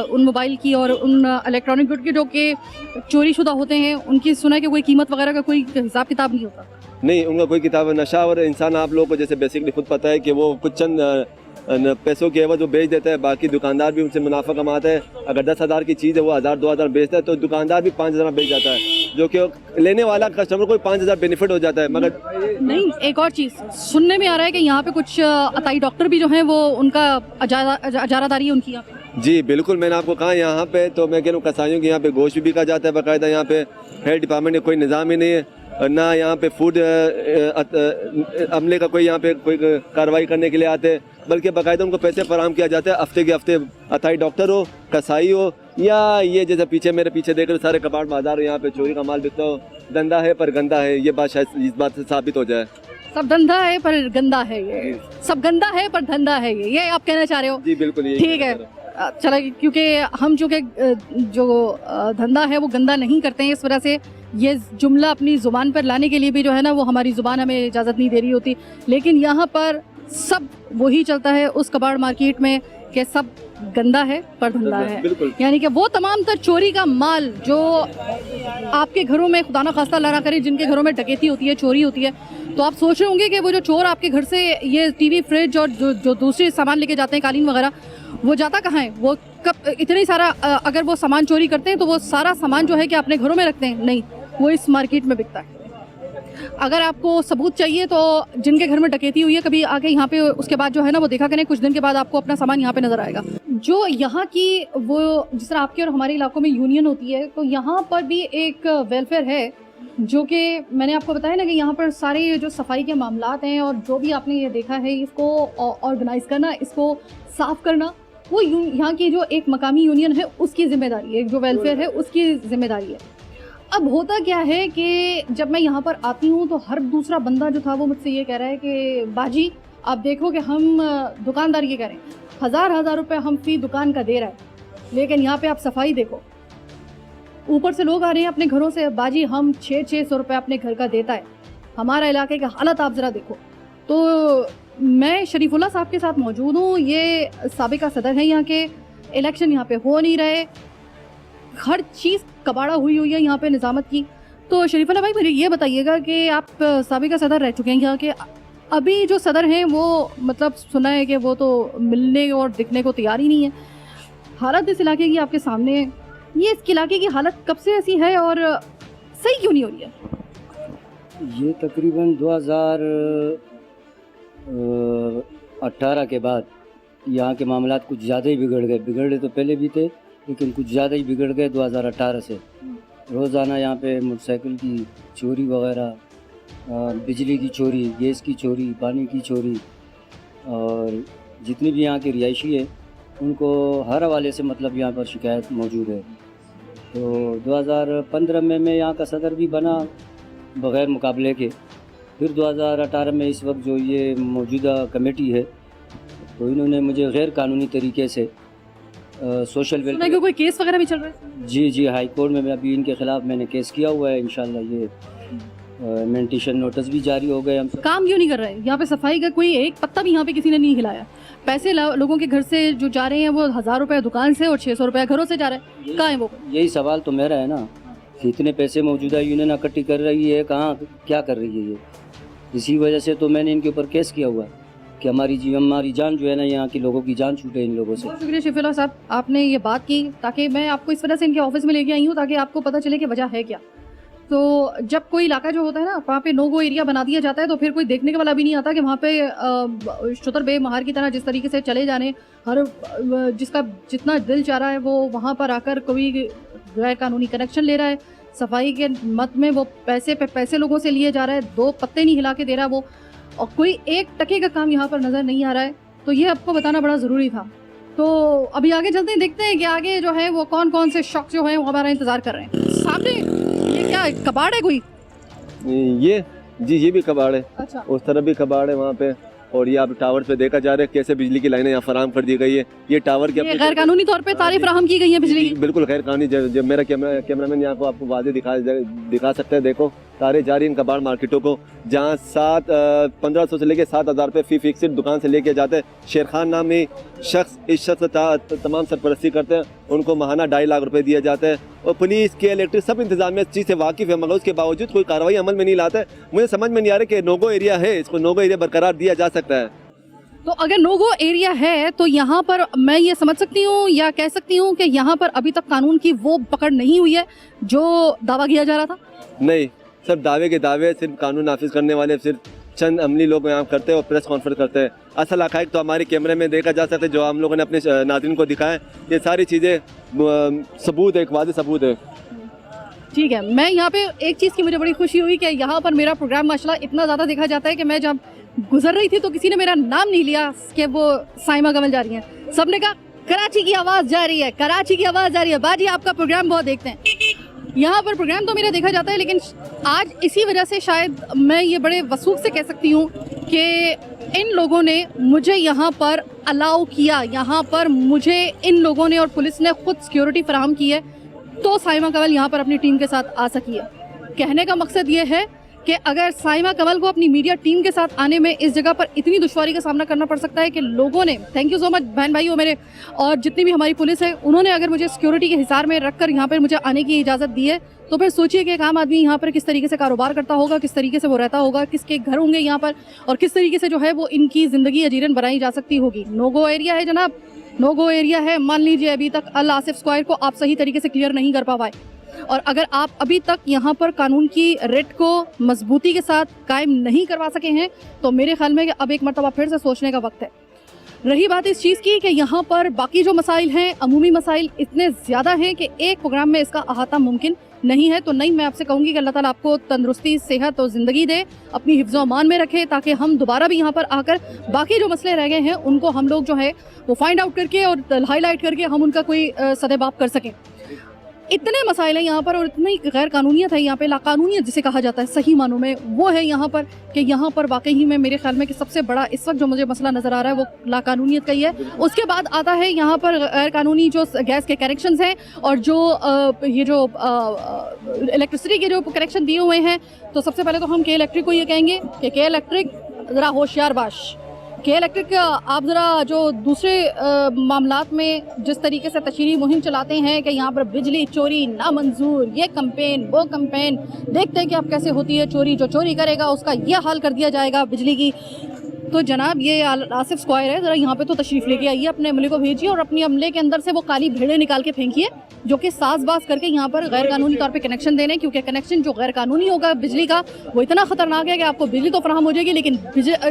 उन मोबाइल की और उन इलेक्ट्रॉनिक गुड की जो कि चोरी शुदा होते हैं उनकी सुना कि कोई कीमत वगैरह का कोई हिसाब किताब नहीं होता। नहीं, उनका कोई किताब। नशा और इंसान आप लोगों को जैसे बेसिकली खुद पता है कि वो कुछ चंद पैसों के एवज वो बेच देता है, बाकी दुकानदार भी उनसे मुनाफा कमाता है। अगर 10,000 की चीज़ है वो 1,000-2,000 बेचता है तो दुकानदार भी 5,000 में बेच जाता है, जो कि लेने वाला कस्टमर को 5,000 बेनिफिट हो जाता है। मगर नहीं, एक और चीज़ सुनने में आ रहा है कि यहाँ पे कुछ अताई डॉक्टर भी जो हैं वो उनका अजारादारी है उनकी यहाँ पे। जी बिल्कुल, मैंने आपको कहा यहाँ पे तो मैं कह रहा हूँ कसाईयों के यहाँ पे गोश्त भी बिका जाता है बाकायदा। यहाँ पे हेल्थ डिपार्टमेंट का कोई निज़ाम ही नहीं है, ना यहाँ पे फूड अमले का कोई यहाँ पे कोई कार्रवाई करने के लिए आते हैं, बल्कि बाकायदा उनको पैसे फराहम किया जाता है हफ्ते के हफ्ते। अताई डॉक्टर हो, कसाई हो, या ये जैसे पीछे मेरे पीछे देख रहे सारे कबाड़ बाजार हो, यहाँ पे चोरी का माल बिकता हो। धंधा है पर गंदा है, ये बात शायद इस बात से साबित हो जाए। सब धंधा है पर गंदा है, ये सब गंदा है पर धंधा है, ये आप कहना चाह रहे हो? जी बिल्कुल, ठीक है। चला, क्योंकि हम चूँकि जो धंधा है वो गंदा नहीं करते हैं, इस वजह से ये जुमला अपनी ज़ुबान पर लाने के लिए भी जो है ना वो हमारी ज़ुबान हमें इजाज़त नहीं दे रही होती, लेकिन यहाँ पर सब वही चलता है उस कबाड़ मार्केट में कि सब गंदा है पर धंधा है। बिल्कुल। यानी कि वो तमाम तर चोरी का माल जो आपके घरों में खुदा ना खास्ता अल्लाह ना करे जिनके घरों में डकैती होती है, चोरी होती है, तो आप सोच रहे होंगे कि वो जो चोर आपके घर से ये टीवी, फ्रिज और जो दूसरे सामान लेके जाते हैं, कालीन वगैरह, वो जाता कहाँ है? वो कब इतने सारा अगर वो सामान चोरी करते हैं तो वो सारा सामान जो है कि अपने घरों में रखते हैं? नहीं, वो इस मार्केट में बिकता है। अगर आपको सबूत चाहिए तो जिनके घर में डकैती हुई है कभी आके यहाँ पे उसके बाद जो है ना वो देखा करें, कुछ दिन के बाद आपको अपना सामान यहाँ पे नजर आएगा। जो यहाँ की वो जिस तरह आपके और हमारे इलाकों में यूनियन होती है, तो यहाँ पर भी एक वेलफेयर है जो कि मैंने आपको बताया ना कि यहाँ पर सारे जो सफाई के मामलात हैं और जो भी आपने ये देखा है इसको ऑर्गेनाइज करना, इसको साफ करना, वो यहाँ की जो एक मकामी यूनियन है उसकी जिम्मेदारी है, जो वेलफेयर है उसकी जिम्मेदारी है। अब होता क्या है कि जब मैं यहाँ पर आती हूँ तो हर दूसरा बंदा जो था वो मुझसे ये कह रहा है कि बाजी आप देखो कि हम दुकानदार ये कह रहे हैं 1000 रुपए हम फी दुकान का दे रहा है, लेकिन यहाँ पे आप सफाई देखो। ऊपर से लोग आ रहे हैं अपने घरों से, बाजी हम 600 रुपये अपने घर का देता है, हमारा इलाके का हालत आप ज़रा देखो। तो मैं शरीफुल्लाह साहब के साथ मौजूद हूँ, ये साबिका सदर हैं यहाँ के, इलेक्शन यहाँ पे हो नहीं रहे, हर चीज़ कबाड़ा हुई है यहाँ पे निज़ामत की। तो शरीफुल्लाह भाई मुझे ये बताइएगा कि आप साबिका सदर रह चुके हैं यहाँ के, अभी जो सदर हैं वो मतलब सुना है कि वो तो मिलने और दिखने को तैयार ही नहीं है। हालत इस इलाके की आपके सामने है, ये इस इलाके की हालत कब से ऐसी है और सही क्यों नहीं हो रही है? ये तकरीबन 2018 के बाद यहाँ के मामलात कुछ ज़्यादा ही बिगड़ गए। बिगड़े तो पहले भी थे लेकिन कुछ ज़्यादा ही बिगड़ गए 2018 से। रोज़ाना यहाँ पे मोटरसाइकिल की चोरी वगैरह, बिजली की चोरी, गैस की चोरी, पानी की चोरी, और जितनी भी यहाँ की रिहायशी है उनको हर हवाले से मतलब यहाँ पर शिकायत मौजूद है। तो 2015 में मैं यहाँ का सदर भी बना बग़ैर मुकाबले के। फिर 2018 में इस वक्त जो ये मौजूदा कमेटी है तो इन्होंने मुझे गैर कानूनी तरीके से सोशल वेलफेयर, कोई केस वगैरह भी चल रहा है? जी हाई कोर्ट में अभी इनके ख़िलाफ़ मैंने केस किया हुआ है। इंशाल्लाह ये मेंटेशन नोटिस भी जारी हो गए। हम काम क्यों नहीं कर रहे हैं यहाँ पे? सफाई का कोई एक पत्ता भी यहाँ पे किसी ने नहीं हिलाया। पैसे लोगों के घर से जो जा रहे हैं वो 1000 रुपये दुकान से और 600 रुपये घरों से जा रहा है, कहाँ है वो? यही सवाल तो मेरा है ना कि इतने पैसे मौजूदा यूनियन इकट्ठी कर रही है, कहाँ क्या कर रही है ये? इसी वजह से तो मैंने इनके ऊपर केस किया हुआ है कि हमारी जान जो है ना, यहाँ के लोगों की जान छूटे इन लोगों से। बहुत शुक्रिया शरीफुल्लाह साहब, आपने ये बात की ताकि मैं आपको इस वजह से इनके ऑफिस में लेके आई हूँ ताकि आपको पता चले कि वजह है क्या। तो जब कोई इलाका जो होता है ना वहाँ पे नो गो एरिया बना दिया जाता है तो फिर कोई देखने के वाला भी नहीं आता कि वहाँ पे शुतर बे महार की तरह जिस तरीके से चले जाने, हर जिसका जितना दिल चाह रहा है वो वहाँ पर आकर कोई गैर कानूनी कनेक्शन ले रहा है। सफाई के मत में वो पैसे पे पैसे लोगों से लिए जा रहा है, 2 पत्ते नहीं हिला के दे रहा वो, और कोई 1 टके का काम यहाँ पर नज़र नहीं आ रहा है। तो ये आपको बताना बड़ा ज़रूरी था। तो अभी आगे चलते हैं, देखते हैं कि आगे जो है वो कौन कौन से शख्स जो है वो हमारा इंतज़ार कर रहे हैं। सामने ये क्या है, कबाड़ है कोई? ये भी कबाड़ है। अच्छा। उस तरफ भी कबाड़ है वहाँ पे, और ये आप टावर पे देखा जा रहा है कैसे बिजली की लाइनें यहाँ फराहम कर दी गई है। ये टावर के गैर कानूनी तौर पे तारीफ फराहम की गई है बिजली की? बिल्कुल गैर कानूनी। जब मेरा कैमरामैन यहाँ को आपको वादे दिखा सकते हैं, देखो तारे जा रही इन कबाड़ मार्केटों को, जहाँ 1500 से लेके 7000 रुपये फी फिक्सड दुकान से लेके जाते हैं। शेर खान नामी शख्स इस शख्स तमाम सरपरस्ती करते हैं, उनको माहाना 2.5 लाख रुपए दिए जाते हैं, और पुलिस के इलेक्ट्रिक सब इंतजामिया इस चीज़ से वाकिफ़ है, मगर उसके बावजूद कोई कार्रवाई अमल में नहीं लाता है। मुझे समझ में नहीं आ रहा कि नोगो एरिया है, इसको नोगो एरिया बरकरार दिया जा सकता है। तो अगर नोगो एरिया है तो यहाँ पर मैं ये समझ सकती हूँ या कह सकती हूँ कि यहाँ पर अभी तक कानून की वो पकड़ नहीं हुई है जो दावा किया जा रहा था? नहीं, सिर्फ दावे के दावे, सिर्फ कानून नाफिज करने वाले सिर्फ चंद अमली लोग यहाँ करते हैं और प्रेस कॉन्फ्रेंस करते हैं। असल हक़ाइक़ तो हमारे कैमरे में देखा जा सकता है, जो हम लोगों ने अपने नाज़रीन को दिखाएं। ये सारी चीज़ें सबूत है, एक वाज़ेह सबूत है। ठीक है, मैं यहाँ पे एक चीज़ की मुझे बड़ी खुशी हुई कि यहाँ पर मेरा प्रोग्राम माशाल्लाह इतना ज़्यादा देखा जाता है कि मैं जब गुजर रही थी तो किसी ने मेरा नाम नहीं लिया कि वो साइमा कमल जा रही हैं। सबने कहा कराची की आवाज़ जा रही है, कराची की आवाज़ जा रही है। बाजी आपका प्रोग्राम बहुत देखते हैं, यहाँ पर प्रोग्राम तो मेरा देखा जाता है, लेकिन आज इसी वजह से शायद मैं ये बड़े वसूख से कह सकती हूँ कि इन लोगों ने मुझे यहाँ पर अलाउ किया, यहाँ पर मुझे इन लोगों ने और पुलिस ने खुद सिक्योरिटी फराहम की है, तो साइमा कमल यहाँ पर अपनी टीम के साथ आ सकी है। कहने का मकसद ये है कि अगर साइमा कमल को अपनी मीडिया टीम के साथ आने में इस जगह पर इतनी दुश्वारी का सामना करना पड़ सकता है कि लोगों ने, थैंक यू सो मच बहन भाइयों मेरे, और जितनी भी हमारी पुलिस है उन्होंने अगर मुझे सिक्योरिटी के हिसार में रखकर यहाँ पर मुझे आने की इजाज़त दी है, तो फिर सोचिए कि एक आम आदमी यहाँ पर किस तरीके से कारोबार करता होगा, किस तरीके से वो रहता होगा, किसके घर होंगे यहाँ पर, और किस तरीके से जो है वो इनकी ज़िंदगी अजीरन बनाई जा सकती होगी। नो गो एरिया है जनाब, नो गो एरिया है। मान लीजिए अभी तक अल आसिफ स्क्वायर को आप सही तरीके से क्लियर नहीं कर पाए, और अगर आप अभी तक यहाँ पर कानून की रेट को मजबूती के साथ कायम नहीं करवा सके हैं, तो मेरे ख्याल में अब एक मरतबा फिर से सोचने का वक्त है। रही बात इस चीज़ की कि यहाँ पर बाकी जो मसाइल हैं, अमूमी मसाइल इतने ज़्यादा हैं कि एक प्रोग्राम में इसका अहाता मुमकिन नहीं है। तो नहीं, मैं आपसे कहूँगी कि अल्लाह ताला आपको तंदुरुस्ती, सेहत और ज़िंदगी दे, अपनी हिफ्ज़-ओ अमान में रखे, ताकि हम दोबारा भी यहाँ पर आकर बाकी जो मसले रह गए हैं उनको हम लोग जो है वो फाइंड आउट करके और हाईलाइट करके हम उनका कोई सदेबाप कर सकें। इतने मसाइल हैं यहाँ पर और इतनी गैर कानूनियत है यहाँ पे, लाकानूनियत जिसे कहा जाता है सही मानों में, वो है यहाँ पर कि यहाँ पर वाकई ही में मेरे ख्याल में कि सबसे बड़ा इस वक्त जो मुझे मसला नज़र आ रहा है वो लाकानूनियत का ही है। उसके बाद आता है यहाँ पर गैर कानूनी जो गैस के कनेक्शंस हैं और जो ये जो इलेक्ट्रिसिटी के जो कनेक्शन दिए हुए हैं। तो सबसे पहले तो हम के इलेक्ट्रिक को ये कहेंगे कि के इलेक्ट्रिक ज़रा होशियार बाश। के इलेक्ट्रिक आप ज़रा जो दूसरे मामलात में जिस तरीके से तशरीही मुहिम चलाते हैं कि यहाँ पर बिजली चोरी नामंजूर, ये कैंपेन वो कैंपेन, देखते हैं कि अब कैसे होती है चोरी, जो चोरी करेगा उसका ये हाल कर दिया जाएगा बिजली की। तो जनाब ये आसिफ स्क्वायर है, ज़रा यहाँ पे तो तशरीफ़ लेके आइए, अपने अमले को भेजिए और अपने अमले के अंदर से वो काली भेड़ें निकाल के फेंकिए जो कि साज़बाज़ करके यहाँ पर गैर कानूनी तौर पे कनेक्शन दे रहे हैं। क्योंकि कनेक्शन जो गैर कानूनी होगा बिजली का वो इतना ख़तरनाक है कि आपको बिजली तो फराहम हो जाएगी, लेकिन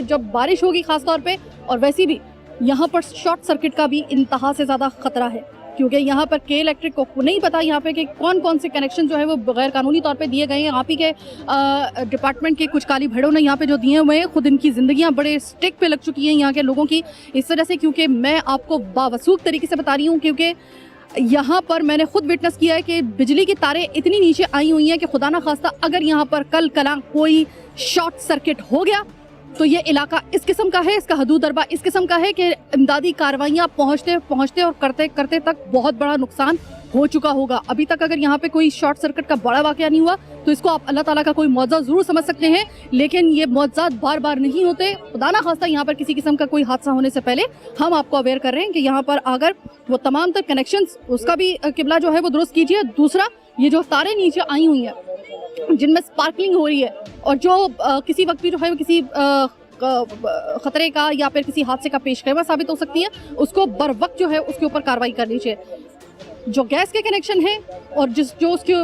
जब बारिश होगी ख़ास तौर पर, और वैसे भी यहाँ पर शॉर्ट सर्किट का भी इंतहा से ज़्यादा ख़तरा है। क्योंकि यहाँ पर के इलेक्ट्रिक को नहीं पता यहाँ पे कि कौन कौन से कनेक्शन जो है वो गैर कानूनी तौर पे दिए गए हैं। आप ही के डिपार्टमेंट के कुछ काली भेड़ों ने यहाँ पे जो दिए हुए हैं, खुद इनकी ज़िंदगियाँ बड़े स्टिक पे लग चुकी हैं यहाँ के लोगों की इस वजह से। क्योंकि मैं आपको बावसूख तरीके से बता रही हूँ, क्योंकि यहाँ पर मैंने खुद विटनेस किया है कि बिजली की तारें इतनी नीचे आई हुई हैं कि खुदा ना खास्ता अगर यहाँ पर कल कलां कोई शॉर्ट सर्किट हो गया तो ये इलाका इस किस्म का है, इसका हदूद दरबा इस किस्म का है कि इमदादी कार्रवाइयाँ पहुँचते और करते करते तक बहुत बड़ा नुकसान हो चुका होगा। अभी तक अगर यहाँ पे कोई शॉर्ट सर्किट का बड़ा वाक़या नहीं हुआ तो इसको आप अल्लाह ताला का कोई मुआवजा ज़रूर समझ सकते हैं, लेकिन ये मुआवजात बार बार नहीं होते। खुदा ना खास्ता यहाँ पर किसी किस्म का कोई हादसा होने से पहले हम आपको अवेयर कर रहे हैं कि यहाँ पर अगर वो तमाम तर कनेक्शंस उसका भी किबला जो है वो दुरुस्त कीजिए। दूसरा, ये जो तारें नीचे आई हुई हैं जिनमें स्पार्कलिंग हो रही है और जो किसी वक्त भी जो है वो किसी खतरे का या फिर किसी हादसे का पेशगोई साबित हो सकती है, उसको बर वक्त जो है उसके ऊपर कार्रवाई करनी चाहिए। जो गैस के कनेक्शन है और जो उसके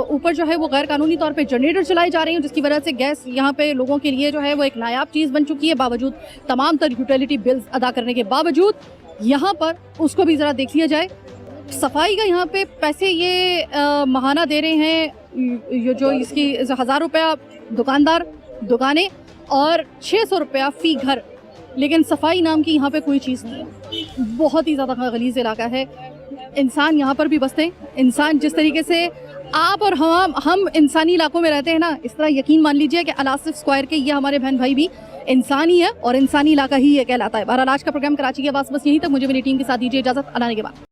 ऊपर जो है वो गैर कानूनी तौर पे जनरेटर चलाए जा रहे हैं, जिसकी वजह से गैस यहाँ पे लोगों के लिए जो है वो एक नायाब चीज़ बन चुकी है, बावजूद तमाम तर यूटिलिटी बिल्स अदा करने के बावजूद यहाँ पर उसको भी ज़रा देख लिया जाए। सफाई का यहाँ पे पैसे ये महाना दे रहे हैं, ये जो इसकी 1000 रुपया दुकानदार दुकानें और 600 रुपया फ़ी घर, लेकिन सफाई नाम की यहाँ पे कोई चीज़ नहीं है। बहुत ही ज़्यादा गलीज़ इलाका है। इंसान यहाँ पर भी बसते हैं, इंसान जिस तरीके से आप और हम इंसानी इलाकों में रहते हैं ना, इस तरह यकीन मान लीजिए कि अल आसिफ स्क्वायर के ये हमारे बहन भाई भी इंसान ही है और इंसानी इलाका ही ये कहलाता है। बहरहाल आज का प्रोग्राम कराची की आवाज़ बस यहीं तक। मुझे मेरी टीम के साथ दीजिए इजाज़त। अल्लाह के बाद।